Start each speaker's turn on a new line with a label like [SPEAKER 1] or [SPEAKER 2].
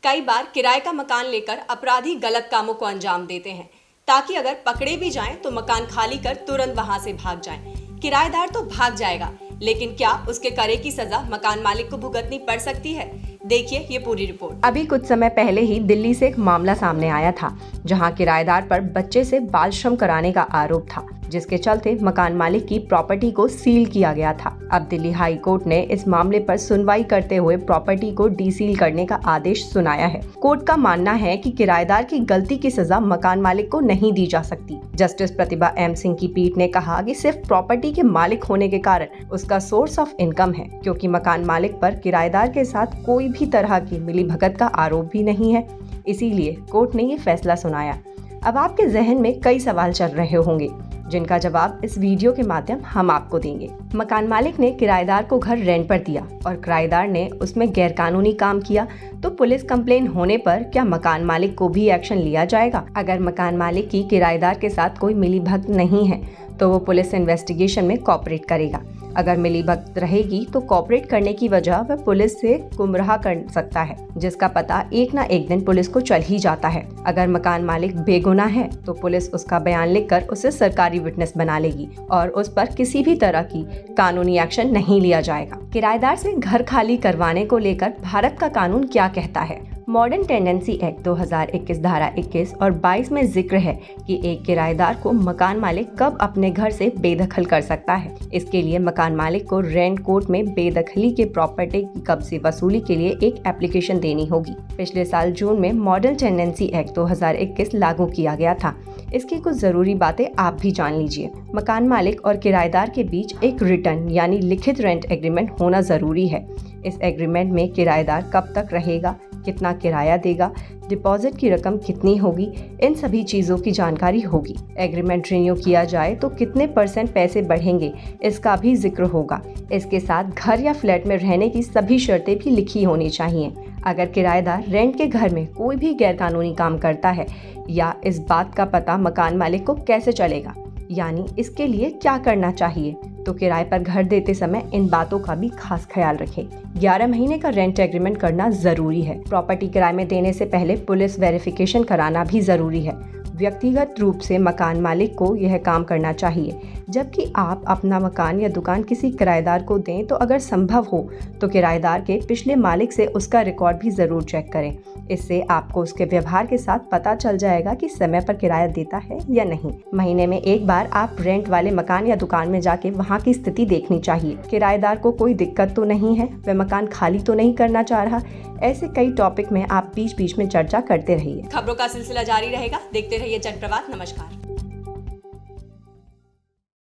[SPEAKER 1] कई बार किराए का मकान लेकर अपराधी गलत कामों को अंजाम देते हैं ताकि अगर पकड़े भी जाएं तो मकान खाली कर तुरंत वहां से भाग जाएं। किराएदार तो भाग जाएगा, लेकिन क्या उसके करे की सजा मकान मालिक को भुगतनी पड़ सकती है? देखिए ये पूरी रिपोर्ट।
[SPEAKER 2] अभी कुछ समय पहले ही दिल्ली से एक मामला सामने आया था, जहां किराएदार पर बच्चे से बाल श्रम कराने का आरोप था, जिसके चलते मकान मालिक की प्रॉपर्टी को सील किया गया था। अब दिल्ली हाई कोर्ट ने इस मामले पर सुनवाई करते हुए प्रॉपर्टी को डीसील करने का आदेश सुनाया है। कोर्ट का मानना है कि किराएदार की गलती की सजा मकान मालिक को नहीं दी जा सकती। जस्टिस प्रतिभा एम सिंह की पीठ ने कहा कि सिर्फ प्रॉपर्टी के मालिक होने के कारण उसका सोर्स ऑफ इनकम है, क्योंकि मकान मालिक पर किराएदार के साथ कोई भी तरह की मिलीभगत का आरोप भी नहीं है। इसीलिए कोर्ट ने ये फैसला सुनाया। अब आपके जहन में कई सवाल चल रहे होंगे, जिनका जवाब इस वीडियो के माध्यम हम आपको देंगे। मकान मालिक ने किराएदार को घर रेंट पर दिया और किराएदार ने उसमें गैरकानूनी काम किया, तो पुलिस कंप्लेन होने पर क्या मकान मालिक को भी एक्शन लिया जाएगा? अगर मकान मालिक की किराएदार के साथ कोई मिलीभगत नहीं है तो वो पुलिस इन्वेस्टिगेशन में कोऑपरेट करेगा। अगर मिलीभगत रहेगी तो कोऑपरेट करने की वजह वह पुलिस से गुमराह कर सकता है, जिसका पता एक ना एक दिन पुलिस को चल ही जाता है। अगर मकान मालिक बेगुनाह है तो पुलिस उसका बयान लिखकर उसे सरकारी विटनेस बना लेगी और उस पर किसी भी तरह की कानूनी एक्शन नहीं लिया जाएगा। किराएदार से घर खाली करवाने को लेकर भारत का कानून क्या कहता है? मॉडर्न टेंडेंसी एक्ट 2021 धारा 21 और 22 में जिक्र है कि एक किराएदार को मकान मालिक कब अपने घर से बेदखल कर सकता है। इसके लिए मकान मालिक को रेंट कोर्ट में बेदखली के प्रॉपर्टी की कब्जे वसूली के लिए एक एप्लीकेशन देनी होगी। पिछले साल जून में मॉडर्न टेंडेंसी एक्ट 2021 लागू किया गया था। इसकी कुछ जरूरी बातें आप भी जान लीजिए। मकान मालिक और किराएदार के बीच एक रिटर्न यानी लिखित रेंट एग्रीमेंट होना जरूरी है। इस एग्रीमेंट में किराएदार कब तक रहेगा, कितना किराया देगा, डिपॉजिट की रकम कितनी होगी, इन सभी चीज़ों की जानकारी होगी। एग्रीमेंट रिन्यू किया जाए तो कितने % पैसे बढ़ेंगे, इसका भी जिक्र होगा। इसके साथ घर या फ्लैट में रहने की सभी शर्तें भी लिखी होनी चाहिए। अगर किराएदार रेंट के घर में कोई भी गैरकानूनी काम करता है या इस बात का पता मकान मालिक को कैसे चलेगा, यानी इसके लिए क्या करना चाहिए, तो किराए पर घर देते समय इन बातों का भी खास ख्याल रखें। 11 महीने का रेंट एग्रीमेंट करना जरूरी है। प्रॉपर्टी किराए में देने से पहले पुलिस वेरिफिकेशन कराना भी जरूरी है। व्यक्तिगत रूप से मकान मालिक को यह काम करना चाहिए, जबकि आप अपना मकान या दुकान किसी किराएदार को दें तो अगर संभव हो तो किराएदार के पिछले मालिक से उसका रिकॉर्ड भी ज़रूर चेक करें। इससे आपको उसके व्यवहार के साथ पता चल जाएगा कि समय पर किराया देता है या नहीं। महीने में एक बार आप रेंट वाले मकान या दुकान में जाके वहाँ की स्थिति देखनी चाहिए। किराएदार को कोई दिक्कत तो नहीं है, वह मकान खाली तो नहीं करना चाह रहा। ऐसे कई टॉपिक में आप बीच बीच में चर्चा करते रहिए।
[SPEAKER 1] खबरों का सिलसिला जारी रहेगा, देखते रहिए जनप्रवाद। नमस्कार।